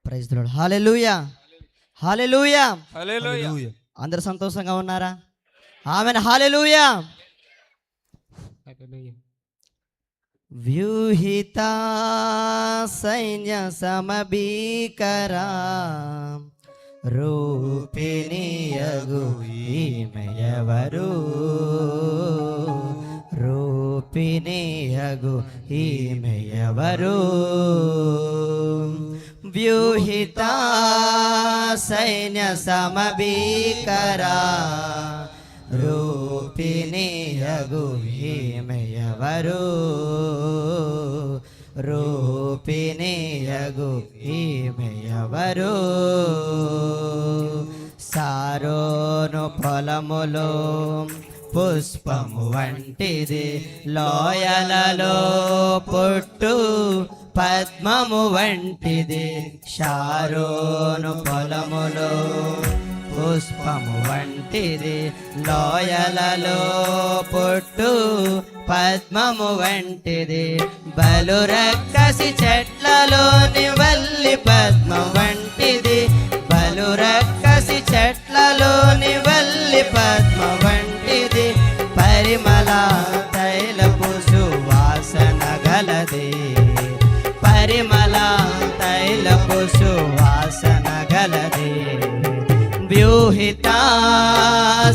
Praise the Lord. Hallelujah, hallelujah, hallelujah. అందరు సంతోషంగా ఉన్నారా? ఆమేన్. హల్లెలూయా. వ్యూహిత సైన్య సమభీకరా రూపిణియగు ఈమెయవరు, రూపిణియగు ఈమెయవరు. వ్యూహిత సైన్య సమభీకరా రూపిణియగు ఈమెయవరు, రూపిణియగు ఈమెయవరు. సారోను పొలములో పుష్పము వంటిది, లోయలలో పుట్టు పద్మము వంటిది. షారోను పొలములో పుష్పము వంటిది, లోయలలో పుట్టు పద్మము వంటిది. బలు రక్కసి చెట్లలోని వల్లి పద్మం వంటిది, బలు రక్కసి చెట్లలోని వల్లి పద్మం వంటిది. పరిమళ తైలపు సువాసన గలది, పరిమళ తైలపు సువాసన గలది. వ్యూహిత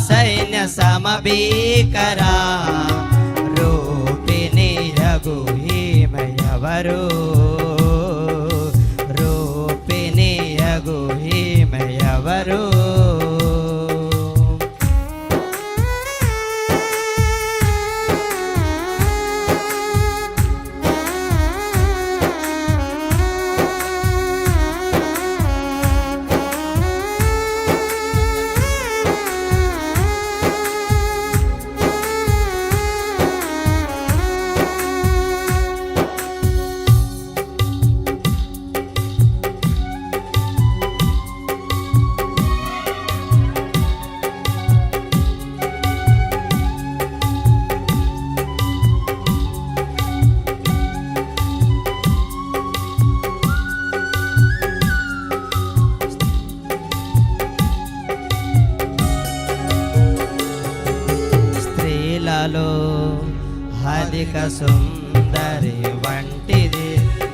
సైన్య సమభీకరా రూపిణియగు ఈమెయవరు, రూపిణియగు ఈమెయవరు. అధిక సుందరి వంటిది,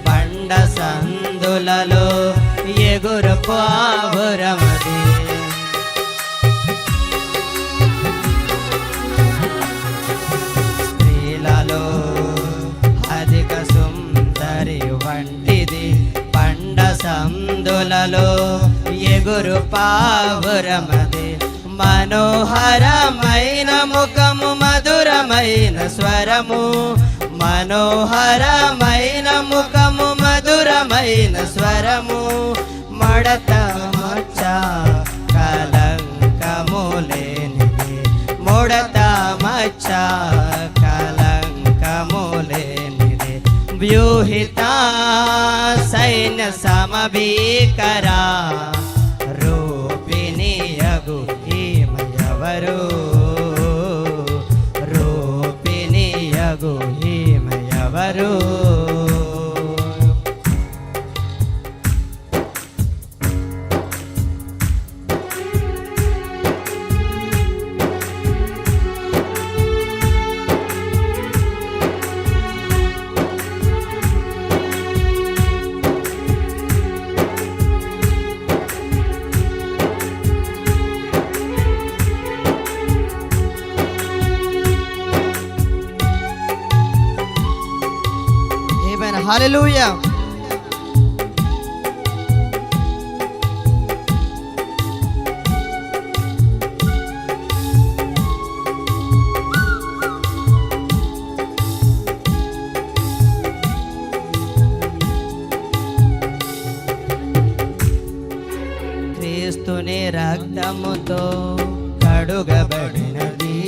బండ సందులలో ఎగురు పావురమది. స్త్రీలలో అధిక సుందరి వంటిది, బండ సందులలో ఎగురు పావురమది. మనోహరమైన ముఖము మధురమైన స్వరము, మనోహరమైన ముఖము మధురమైన స్వరము. మడత మచ్చ కలంకము లేనిది, ముడత మచ్చ కలంకము లేనిది. వ్యూహిత సైన్య సమభీకరా రూపిణియగు ఈమెయవరు, రూపిణియగు ఈమెయవరు. హల్లెలూయా. క్రీస్తుని రక్తముతో కడుగబడినది,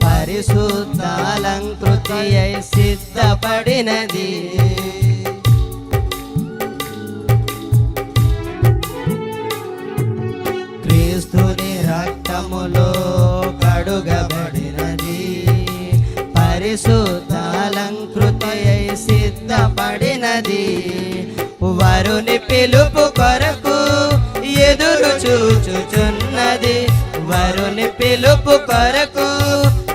పరిశుద్ధాలంకృతి అయి సిద్ధపడినది. క్రీస్తుని రక్తములో కడుగబడినది, పరిశుద్ధాలంకృతి అయి సిద్ధపడినది. వరుని పిలుపు కొరకు ఎదురు చూచుచున్నది. వరుని పిలుపు కొరకు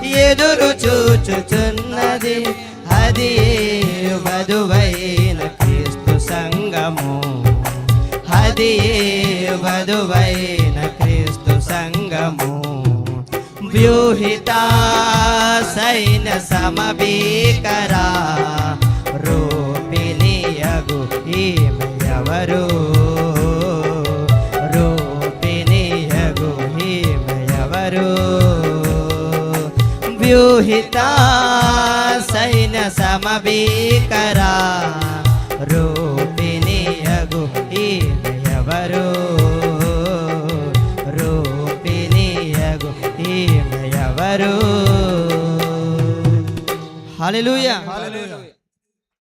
ఎదురు చూచుచున్నది. అది వధువైన క్రీస్తు సంఘము. అది వధువైన క్రీస్తు సంఘము. వ్యూహిత సైన్య సమభీకరా రూపిణియగు ఈమె ఎవరు? రూపిణియగు ఈమె ఎవరు? వ్యూహిత సైన్య సమభీకరా రూపిణియగు ఈమె ఎవరు? రూపిణియగు ఈమె ఎవరు? హల్లెలూయా.